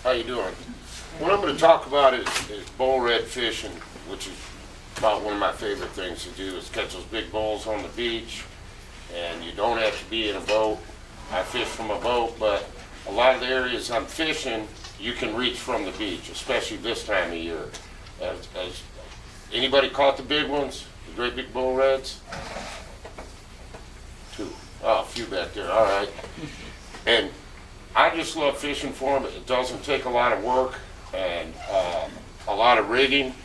How you doing? What I'm going to talk about is bull red fishing, which is about one of my favorite things to do, is catch those big bulls on the beach, and you don't have to be in a boat. I fish from a boat, but a lot of the areas I'm fishing, you can reach from the beach, especially this time of year. As anybody caught the big ones, the great big bull reds? Two. Oh, a few back there. All right. And I just love fishing for them. It doesn't take a lot of work and a lot of rigging.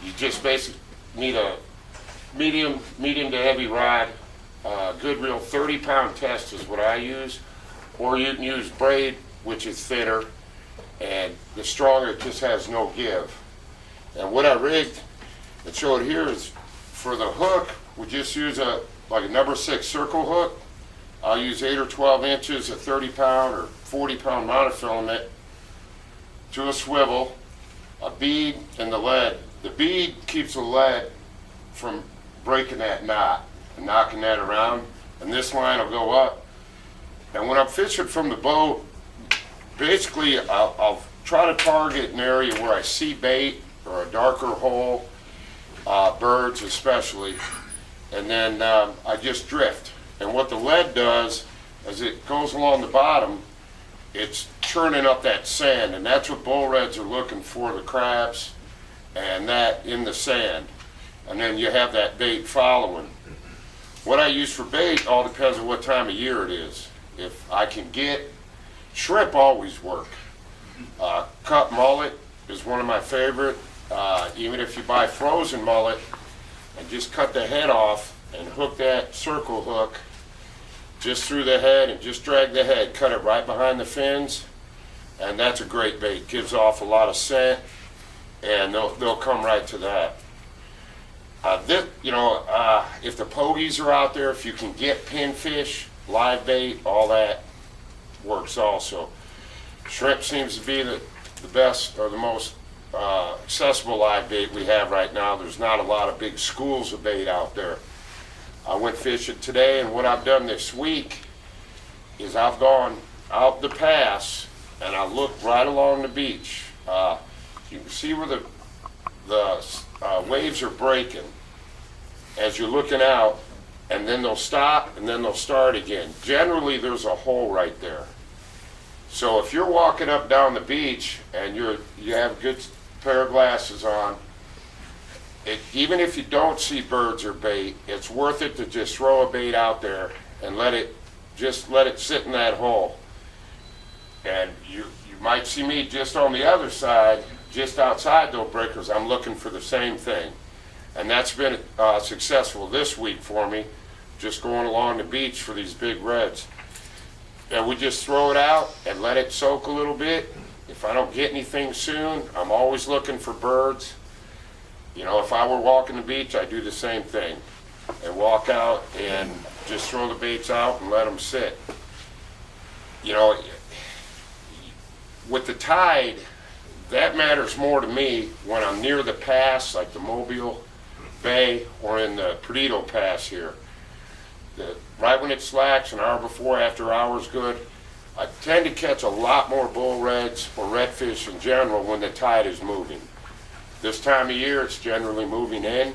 You just basically need a medium to heavy rod. Good reel 30-pound test is what I use. Or you can use braid, which is thinner, and the stronger it just has no give. And what I rigged and showed here is for the hook, we just use like a number 6 circle hook. I'll use 8 or 12 inches, a 30-pound or 40-pound monofilament to a swivel, a bead, and the lead. The bead keeps the lead from breaking that knot and knocking that around, and this line will go up. And when I'm fishing from the boat, basically I'll try to target an area where I see bait or a darker hole, birds especially, and then I just drift. And what the lead does, as it goes along the bottom, it's churning up that sand, and that's what bull reds are looking for, the crabs, and that in the sand. And then you have that bait following. What I use for bait all depends on what time of year it is. If I can get, shrimp always work. Cut mullet is one of my favorite. Even if you buy frozen mullet and just cut the head off and hook that circle hook just through the head and just drag the head, cut it right behind the fins, and that's a great bait. Gives off a lot of scent, and they'll come right to that. If the pogies are out there, if you can get pinfish, live bait, all that works also. Shrimp seems to be the best or the most accessible live bait we have right now. There's not a lot of big schools of bait out there. I went fishing today, and what I've done this week is I've gone out the pass and I looked right along the beach. You can see where the waves are breaking as you're looking out, and then they'll stop and then they'll start again. Generally there's a hole right there. So if you're walking up down the beach and you have a good pair of glasses on, even if you don't see birds or bait, it's worth it to just throw a bait out there and let it sit in that hole. And you might see me just on the other side, just outside those breakers. I'm looking for the same thing. And that's been successful this week for me, just going along the beach for these big reds. And we just throw it out and let it soak a little bit. If I don't get anything soon, I'm always looking for birds. You know, if I were walking the beach, I'd do the same thing and walk out and just throw the baits out and let them sit. You know, with the tide, that matters more to me when I'm near the pass, like the Mobile Bay or in the Perdido Pass here. Right when it slacks, an hour before, after hours good, I tend to catch a lot more bull reds or redfish in general when the tide is moving. This time of year, it's generally moving in,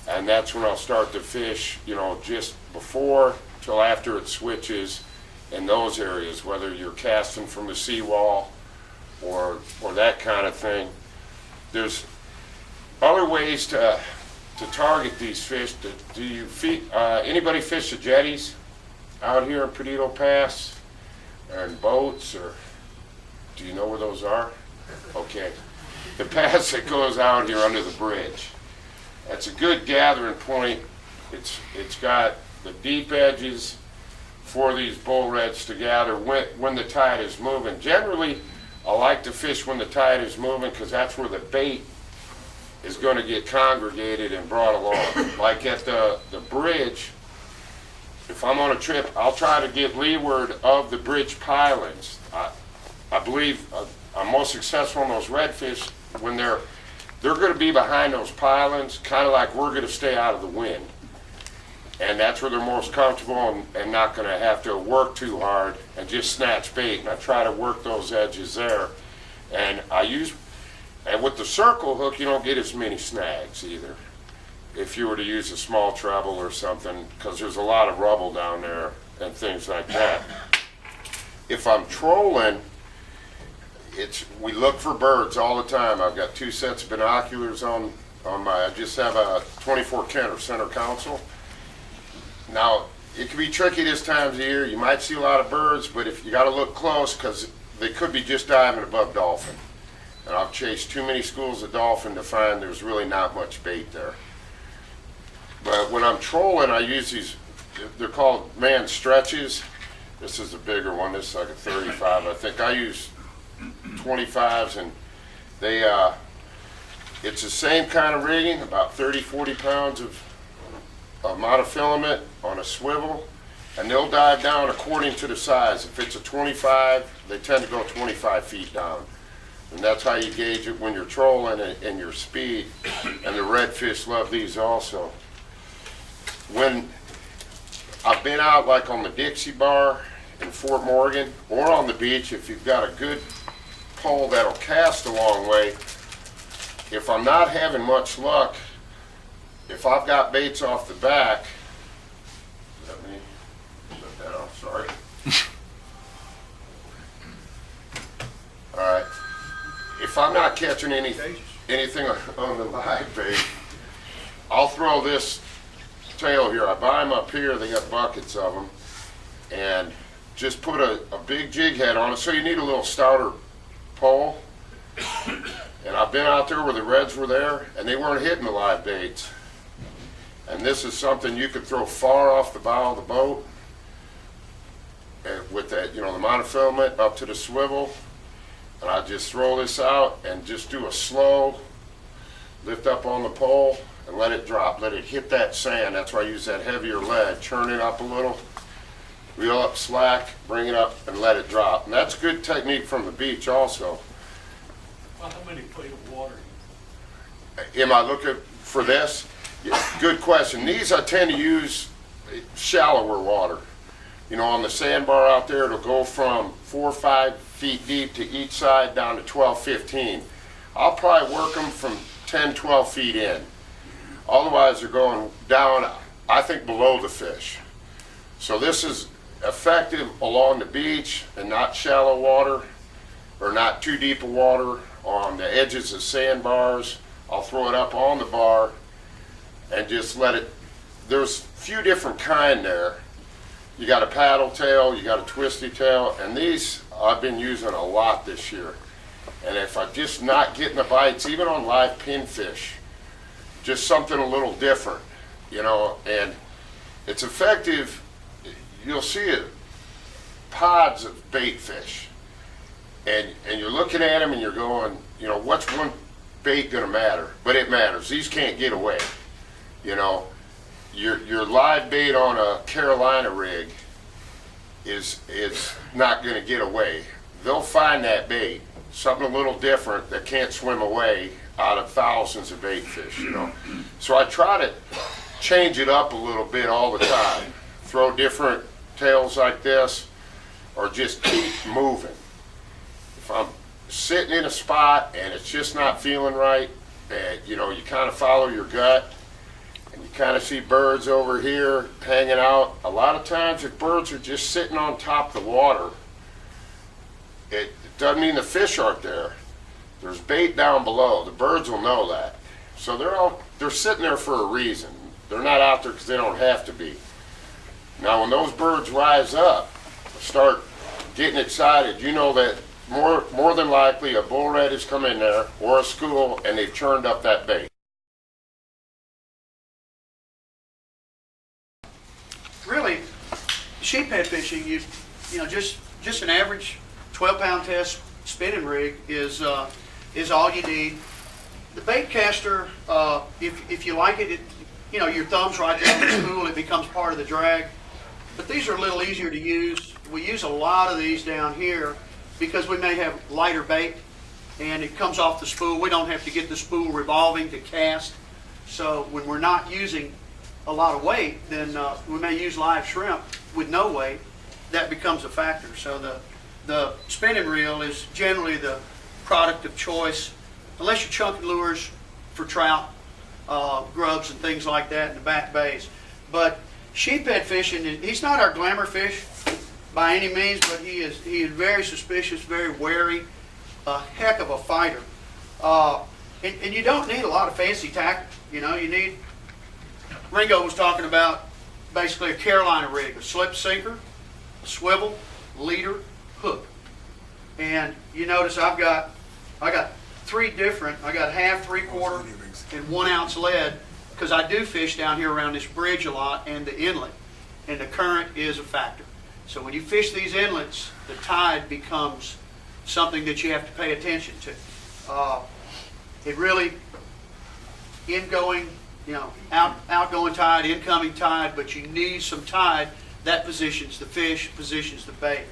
and that's when I'll start to fish, just before till after it switches in those areas, whether you're casting from the seawall or that kind of thing. There's other ways to target these fish. Anybody fish the jetties out here in Perdido Pass or in boats, or do you know where those are? Okay. The pass that goes out here under the bridge. That's a good gathering point. It's got the deep edges for these bull reds to gather when the tide is moving. Generally, I like to fish when the tide is moving because that's where the bait is going to get congregated and brought along. Like at the bridge, if I'm on a trip, I'll try to get leeward of the bridge pilings. I believe I'm most successful on those redfish when they're going to be behind those pilings, kind of like we're going to stay out of the wind. And that's where they're most comfortable and not going to have to work too hard and just snatch bait. And I try to work those edges there. And and with the circle hook, you don't get as many snags either. If you were to use a small treble or something, because there's a lot of rubble down there and things like that. If I'm trolling, we look for birds all the time. I've got 2 sets of binoculars on I just have a 24 Kenner center console. Now, it can be tricky this time of the year. You might see a lot of birds, but if you got to look close, because they could be just diving above dolphin. And I've chased too many schools of dolphin to find there's really not much bait there. But when I'm trolling, I use these, they're called man stretches. This is a bigger one. This is like a 35. I think I use 25s, and it's the same kind of rigging, about 30, 40 pounds of monofilament on a swivel, and they'll dive down according to the size. If it's a 25, they tend to go 25 feet down. And that's how you gauge it when you're trolling and your speed. And the redfish love these also. When I've been out like on the Dixie Bar in Fort Morgan, or on the beach, if you've got a good pole that'll cast a long way, if I'm not having much luck, if I've got baits off the back, let me shut that off, sorry. All right. If I'm not catching anything on the live bait, I'll throw this tail here. I buy them up here, they got buckets of them, and just put a big jig head on it. So you need a little stouter pole. And I've been out there where the reds were there, and they weren't hitting the live baits. And this is something you could throw far off the bow of the boat, and with that, the monofilament up to the swivel. And I just throw this out and just do a slow lift up on the pole and let it drop. Let it hit that sand. That's why I use that heavier lead. Churn it up a little, reel up slack, bring it up, and let it drop. And that's good technique from the beach also. Well, how many feet of water? Am I looking for this? Yeah, good question. These I tend to use shallower water. On the sandbar out there, it'll go from 4 or 5 feet deep to each side down to 12, 15. I'll probably work them from 10, 12 feet in. Otherwise, they're going down, I think, below the fish. So this is effective along the beach and not shallow water, or not too deep of water on the edges of sandbars. I'll throw it up on the bar and just let it, there's a few different kind there. You got a paddle tail, you got a twisty tail, and these I've been using a lot this year. And if I'm just not getting the bites, even on live pinfish, just something a little different, and it's effective. You'll see it, pods of bait fish, and you're looking at them and you're going, what's one bait gonna matter? But it matters. These can't get away. Your live bait on a Carolina rig is not going to get away. They'll find that bait, something a little different that can't swim away out of thousands of bait fish, So I try to change it up a little bit all the time. Throw different tails like this, or just keep moving. If I'm sitting in a spot and it's just not feeling right, and you kind of follow your gut, you kind of see birds over here hanging out. A lot of times if birds are just sitting on top of the water, it doesn't mean the fish aren't there. There's bait down below. The birds will know that. So they're sitting there for a reason. They're not out there because they don't have to be. Now when those birds rise up, start getting excited, that more than likely a bull red has come in there, or a school, and they've churned up that bait. Really, sheephead fishing, just an average 12-pound test spinning rig is all you need. The bait caster, if you like it, your thumb's right there on the spool, it becomes part of the drag. But these are a little easier to use. We use a lot of these down here because we may have lighter bait and it comes off the spool. We don't have to get the spool revolving to cast. So when we're not using a lot of weight, then we may use live shrimp with no weight. That becomes a factor. So the spinning reel is generally the product of choice, unless you're chunking lures for trout, grubs and things like that in the back bays. But sheephead fishing, he's not our glamour fish by any means, but he is very suspicious, very wary, a heck of a fighter. And you don't need a lot of fancy tackle. You know, you need, Ringo was talking about basically a Carolina rig, a slip sinker, a swivel, leader, hook. And you notice I got three different, I got half, 3/4, and 1 ounce lead, because I do fish down here around this bridge a lot and the inlet. And the current is a factor. So when you fish these inlets, the tide becomes something that you have to pay attention to. It really, ingoing, you know, outgoing tide, incoming tide, but you need some tide that positions the fish, positions the bait.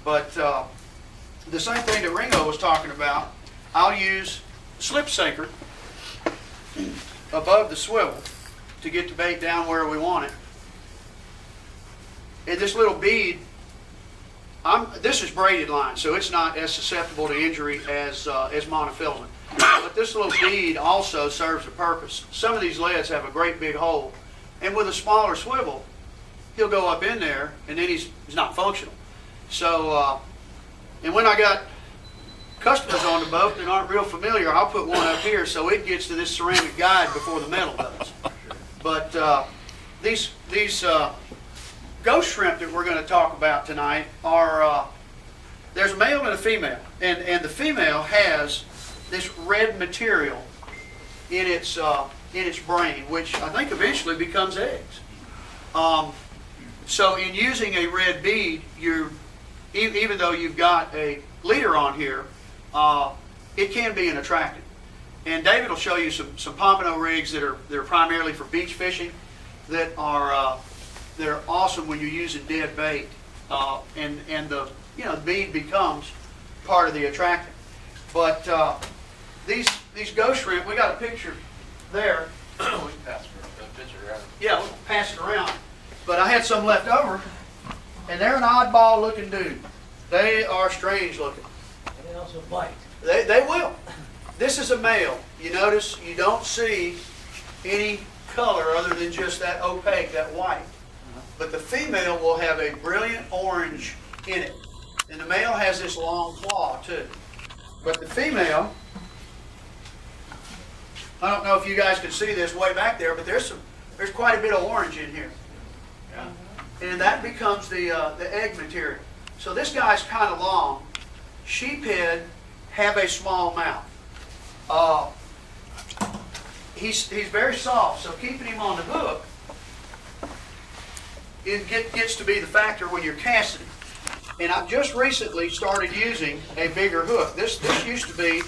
But the same thing that Ringo was talking about, I'll use slip sinker above the swivel to get the bait down where we want it. And this little bead, this is braided line, so it's not as susceptible to injury as monofilament. But this little bead also serves a purpose. Some of these leads have a great big hole, and with a smaller swivel, he'll go up in there, and then he's not functional. So, and when I got customers on the boat that aren't real familiar, I'll put one up here so it gets to this ceramic guide before the metal does. But these ghost shrimp that we're going to talk about tonight are, there's a male and a female, and the female has this red material in its brain, which I think eventually becomes eggs. So in using a red bead, even though you've got a leader on here, it can be an attractant. And David will show you some pompano rigs that are primarily for beach fishing that are awesome when you're using dead bait, and the bead becomes part of the attractant. But these ghost shrimp, we got a picture there. We can pass a picture around. Yeah, we'll pass it around. But I had some left over, and they're an oddball looking dude. They are strange looking. And they also bite. They will. This is a male. You notice you don't see any color other than just that opaque, that white. But the female will have a brilliant orange in it. And the male has this long claw too. But the female, I don't know if you guys can see this way back there, but there's quite a bit of orange in here. Yeah. And that becomes the egg material. So this guy's kind of long. Sheephead have a small mouth. He's very soft, so keeping him on the hook gets to be the factor when you're casting him. And I've just recently started using a bigger hook. This used to be,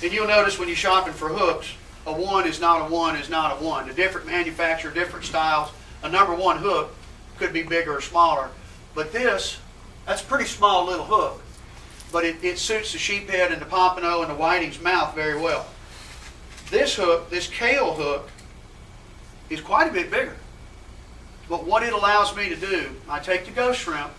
and you'll notice when you're shopping for hooks, a 1 is not a 1 is not a 1. A different manufacturer, different styles. A number 1 hook could be bigger or smaller. But that's a pretty small little hook. But it suits the sheephead and the pompano and the whiting's mouth very well. This hook, this kale hook, is quite a bit bigger. But what it allows me to do, I take the ghost shrimp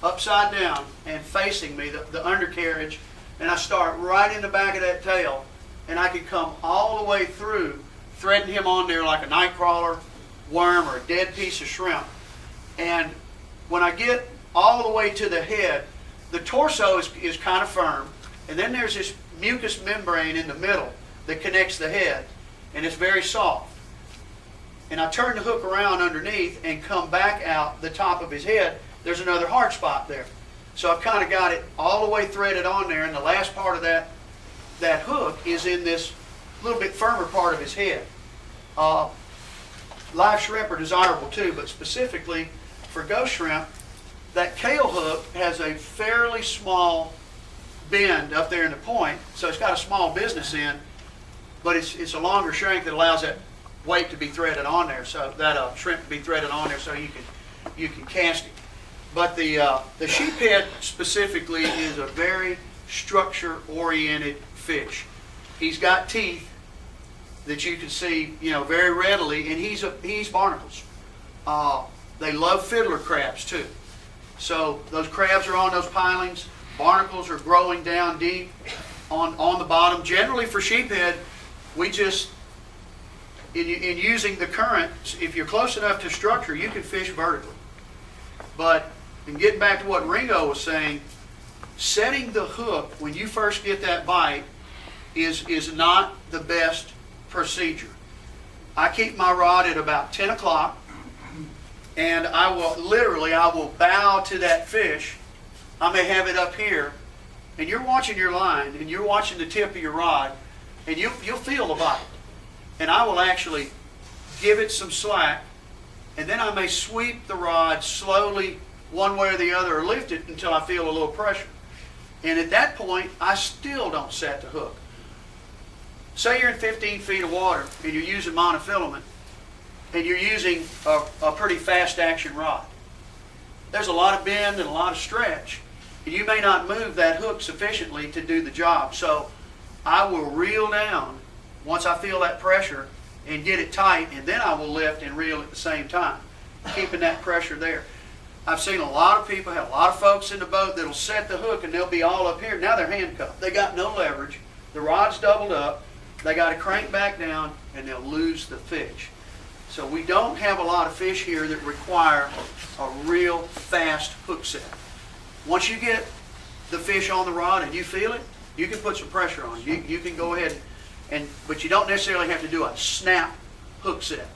upside down and facing me, the undercarriage, and I start right in the back of that tail, and I can come all the way through, threading him on there like a night crawler, worm, or a dead piece of shrimp. And when I get all the way to the head, the torso is kind of firm, and then there's this mucous membrane in the middle that connects the head, and it's very soft. And I turn the hook around underneath and come back out the top of his head. There's another hard spot there. So I've kind of got it all the way threaded on there, and the last part of that hook is in this little bit firmer part of his head. Live shrimp are desirable too, but specifically for ghost shrimp, that kale hook has a fairly small bend up there in the point, so it's got a small business end, but it's a longer shank that allows that weight to be threaded on there, so that shrimp to be threaded on there, so you can cast it. But the sheephead specifically is a very structure-oriented fish. He's got teeth that you can see, very readily, and he's barnacles. They love fiddler crabs too. So those crabs are on those pilings. Barnacles are growing down deep on the bottom. Generally for sheephead, we just, in using the current, if you're close enough to structure, you can fish vertically. But in getting back to what Ringo was saying, setting the hook when you first get that bite is not the best procedure. I keep my rod at about 10 o'clock, and I will bow to that fish. I may have it up here, and you're watching your line, and you're watching the tip of your rod, and you'll feel the bite. And I will actually give it some slack, and then I may sweep the rod slowly one way or the other, or lift it until I feel a little pressure. And at that point, I still don't set the hook. Say you're in 15 feet of water, and you're using monofilament, and you're using a pretty fast action rod. There's a lot of bend and a lot of stretch, and you may not move that hook sufficiently to do the job. So I will reel down once I feel that pressure and get it tight, and then I will lift and reel at the same time, keeping that pressure there. I've seen a lot of people, have a lot of folks in the boat that'll set the hook and they'll be all up here. Now they're handcuffed. They got no leverage. The rod's doubled up. They got to crank back down and they'll lose the fish. So we don't have a lot of fish here that require a real fast hook set. Once you get the fish on the rod and you feel it, you can put some pressure on it. You can go ahead but you don't necessarily have to do a snap hook set.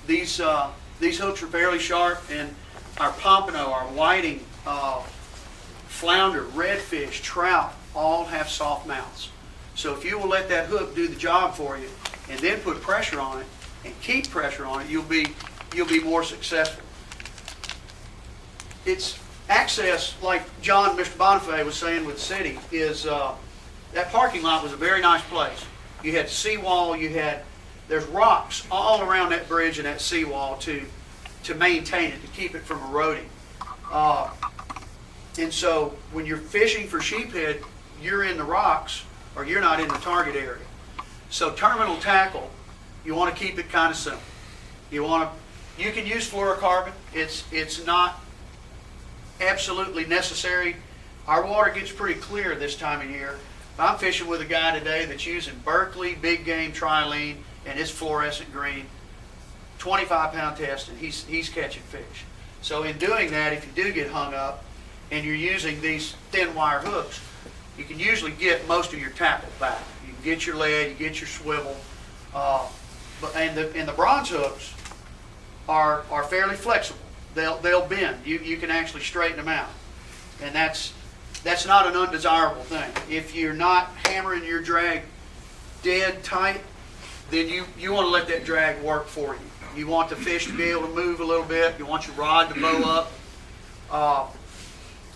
These hooks are fairly sharp, and our pompano, our whiting, flounder, redfish, trout all have soft mouths. So if you will let that hook do the job for you and then put pressure on it and keep pressure on it, you'll be more successful. It's access, like Mr. Bonifay was saying with the city, is that parking lot was a very nice place. You had the seawall, there's rocks all around that bridge and that seawall to maintain it, to keep it from eroding. And so when you're fishing for sheephead, you're in the rocks or you're not in the target area. So terminal tackle, you want to keep it kind of simple. You can use fluorocarbon. It's not absolutely necessary. Our water gets pretty clear this time of year. I'm fishing with a guy today that's using Berkeley Big Game Trilene and it's fluorescent green. 25-pound test, and he's catching fish. So in doing that, if you do get hung up and you're using these thin wire hooks, you can usually get most of your tackle back. You can get your lead, you get your swivel, and the bronze hooks are fairly flexible. They'll bend. You can actually straighten them out, and that's not an undesirable thing. If you're not hammering your drag dead tight, then you want to let that drag work for you. You want the fish to be able to move a little bit. You want your rod to bow up.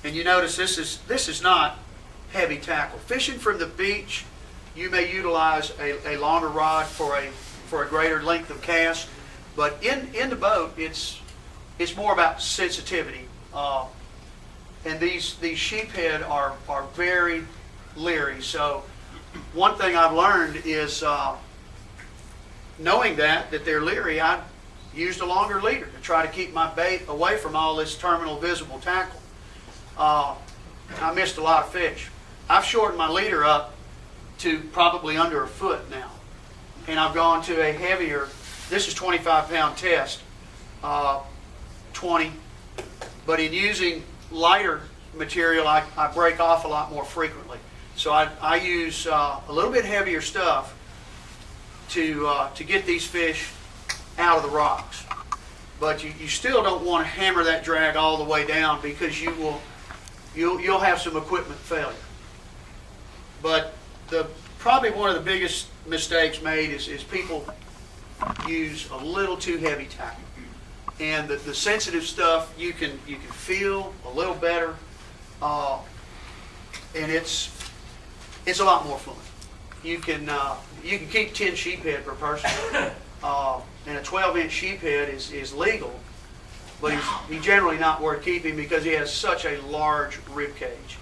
And you notice this is not heavy tackle. Fishing from the beach, you may utilize a longer rod for a greater length of cast. But in the boat, it's more about sensitivity. And these sheephead are very leery. So one thing I've learned is knowing that they're leery, I used a longer leader to try to keep my bait away from all this terminal visible tackle. I missed a lot of fish. I've shortened my leader up to probably under a foot now. And I've gone to a heavier, this is 25-pound test, 20. But in using lighter material, I break off a lot more frequently. So I use a little bit heavier stuff to get these fish out of the rocks. But you still don't want to hammer that drag all the way down because you'll have some equipment failure. But probably one of the biggest mistakes made is people use a little too heavy tackle. And the sensitive stuff you can feel a little better, and it's a lot more fun. You can keep 10 sheephead per person, and a 12-inch sheephead is legal, but he's generally not worth keeping because he has such a large rib cage.